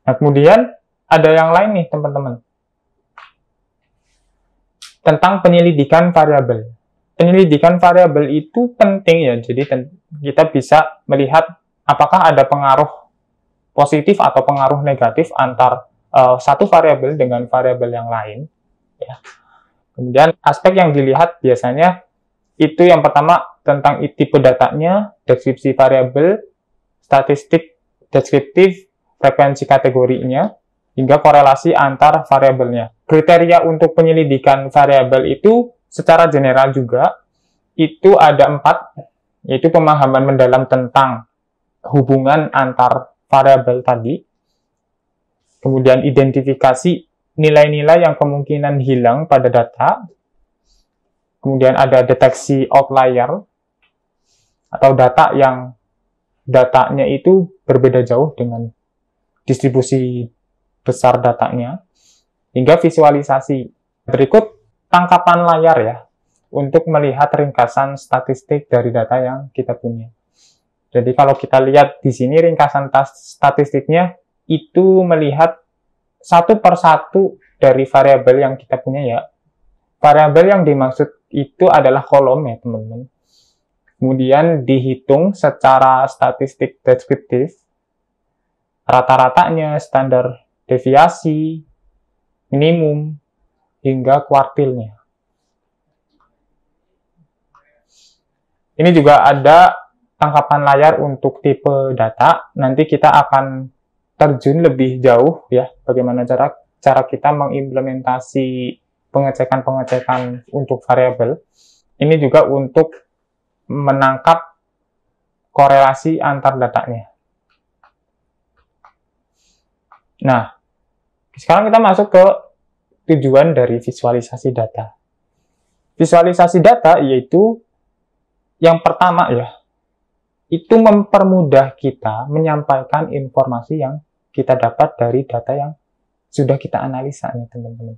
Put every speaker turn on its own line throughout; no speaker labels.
Nah, kemudian ada yang lain nih, teman-teman. Tentang penyelidikan variabel. Penyelidikan variabel itu penting ya, jadi kita bisa melihat apakah ada pengaruh positif atau pengaruh negatif antar satu variabel dengan variabel yang lain. Ya. Kemudian aspek yang dilihat biasanya itu yang pertama tentang tipe datanya, deskripsi variabel, statistik deskriptif, frekuensi kategorinya, hingga korelasi antar variabelnya. Kriteria untuk penyelidikan variabel itu secara general juga, itu ada 4, yaitu pemahaman mendalam tentang hubungan antar variabel tadi, kemudian identifikasi nilai-nilai yang kemungkinan hilang pada data, kemudian ada deteksi outlier, atau data yang datanya itu berbeda jauh dengan distribusi besar datanya, hingga visualisasi. Berikut tangkapan layar ya, untuk melihat ringkasan statistik dari data yang kita punya. Jadi kalau kita lihat di sini ringkasan statistiknya itu melihat satu persatu dari variabel yang kita punya ya. Variabel yang dimaksud itu adalah kolom ya teman-teman. Kemudian dihitung secara statistik deskriptif, rata-ratanya, standar deviasi, minimum, hingga kuartilnya. Ini juga ada tangkapan layar untuk tipe data. Nanti kita akan terjun lebih jauh ya, bagaimana cara kita mengimplementasi pengecekan-pengecekan untuk variabel. Ini juga untuk menangkap korelasi antar datanya. Nah, sekarang kita masuk ke tujuan dari visualisasi data. Visualisasi data yaitu yang pertama ya, itu mempermudah kita menyampaikan informasi yang kita dapat dari data yang sudah kita analisa nih teman-teman.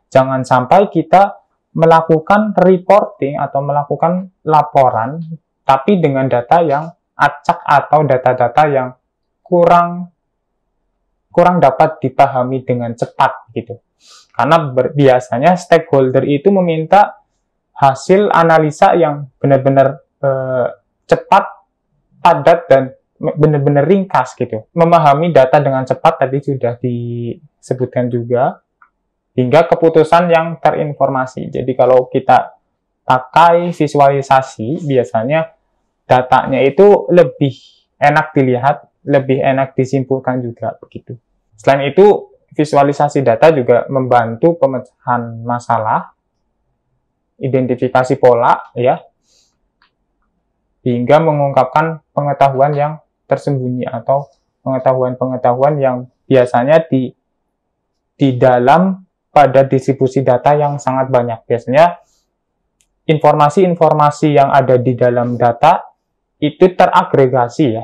Jangan sampai kita melakukan reporting atau melakukan laporan, tapi dengan data yang acak atau data-data yang kurang dapat dipahami dengan cepat gitu. Karena biasanya stakeholder itu meminta hasil analisa yang benar-benar cepat, padat, dan benar-benar ringkas gitu. Memahami data dengan cepat tadi sudah disebutkan juga, hingga keputusan yang terinformasi. Jadi kalau kita pakai visualisasi, biasanya datanya itu lebih enak dilihat, lebih enak disimpulkan juga begitu. Selain itu, visualisasi data juga membantu pemecahan masalah, identifikasi pola, ya, hingga mengungkapkan pengetahuan yang tersembunyi atau pengetahuan-pengetahuan yang biasanya di dalam pada distribusi data yang sangat banyak. Biasanya informasi-informasi yang ada di dalam data itu teragregasi ya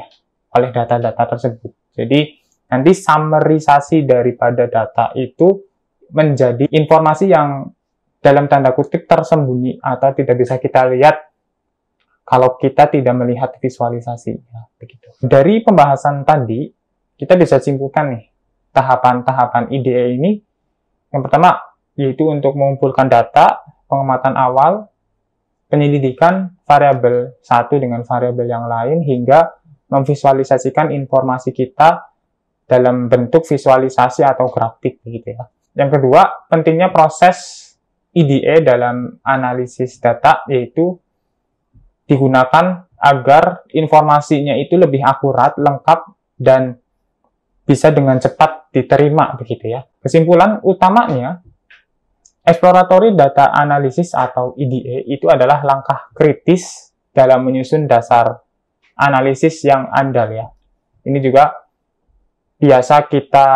oleh data-data tersebut. Jadi nanti summarisasi daripada data itu menjadi informasi yang dalam tanda kutip tersembunyi atau tidak bisa kita lihat kalau kita tidak melihat visualisasi. Ya, begitu. Dari pembahasan tadi, kita bisa simpulkan nih tahapan-tahapan IDE ini. Yang pertama, yaitu untuk mengumpulkan data, pengamatan awal, penyelidikan variabel satu dengan variabel yang lain, hingga memvisualisasikan informasi kita dalam bentuk visualisasi atau grafik gitu ya. Yang kedua, pentingnya proses IDE dalam analisis data, yaitu digunakan agar informasinya itu lebih akurat, lengkap, dan bisa dengan cepat diterima begitu ya. Kesimpulan utamanya, exploratory data analysis atau IDE itu adalah langkah kritis dalam menyusun dasar analisis yang andal ya. Ini juga biasa kita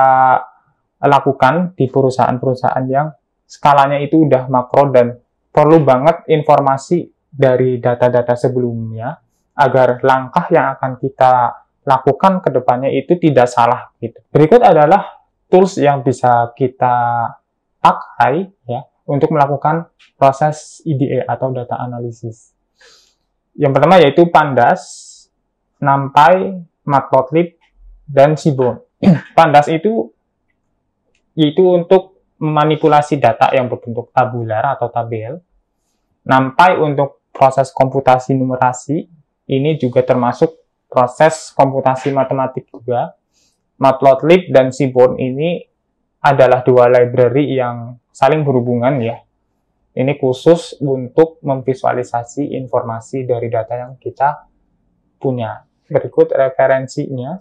lakukan di perusahaan-perusahaan yang skalanya itu udah makro dan perlu banget informasi dari data-data sebelumnya agar langkah yang akan kita lakukan ke depannya itu tidak salah gitu. Berikut adalah tools yang bisa kita pakai ya untuk melakukan proses IDE atau data analysis. Yang pertama yaitu Pandas, NumPy, Matplotlib, dan Seaborn. Pandas itu yaitu untuk memanipulasi data yang berbentuk tabular atau tabel. Sampai untuk proses komputasi numerasi, ini juga termasuk proses komputasi matematik juga. Matplotlib dan Seaborn ini adalah dua library yang saling berhubungan ya. Ini khusus untuk memvisualisasi informasi dari data yang kita punya. Berikut referensinya.